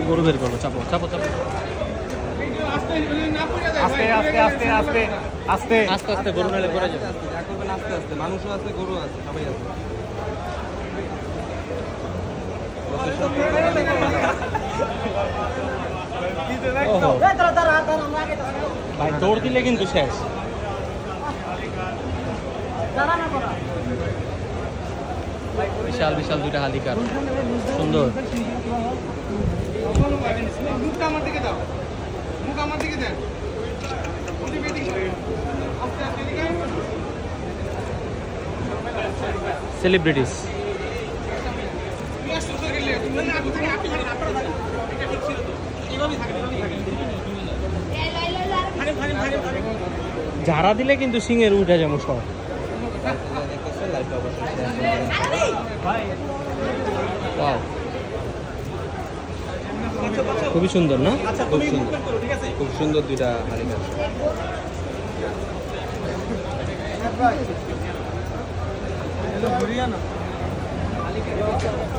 গরু বের করবো, চাপো চাপো চাপো, আস্তে আস্তে আস্তে আস্তে আস্তে আস্তে আস্তে, গরু নাহলে পড়ে যাবে। যা করবেন আস্তে আস্তে, মানুষও আছে গরু আছে সবাই আছে। ভাই দৌড় দিলে কিন্তু শেষ। বিশাল বিশাল দুইটা হালিকার, সুন্দর। সেলিব্রিটিস ঝাড়া দিলে কিন্তু সিংয়ের উঠে যেমন সব। খুবই সুন্দর না? খুব সুন্দর, খুব সুন্দর দুইটা হালিকা।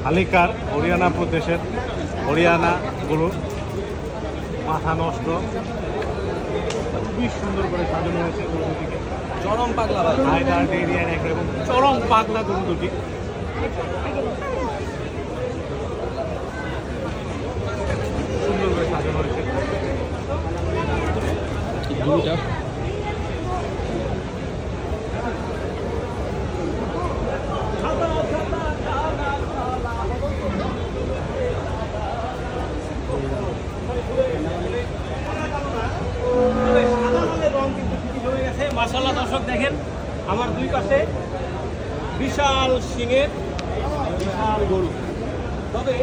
হালিকার হরিয়ানা প্রদেশের হরিয়ানা গরু, মাথা নষ্ট, খুবই সুন্দর করে সাজানো হয়েছে গরু দুটিকে। চরম পাগলা ভাই, হায়দার এরিয়ার একরকম চরম পাগলা গরু দুটি। সুন্দর করে সাজানো হয়েছে দুইটা। মাশাআল্লাহ দর্শক দেখেন, আমার দুই পাশে বিশাল সিংয়ের বিশাল গরু। তবে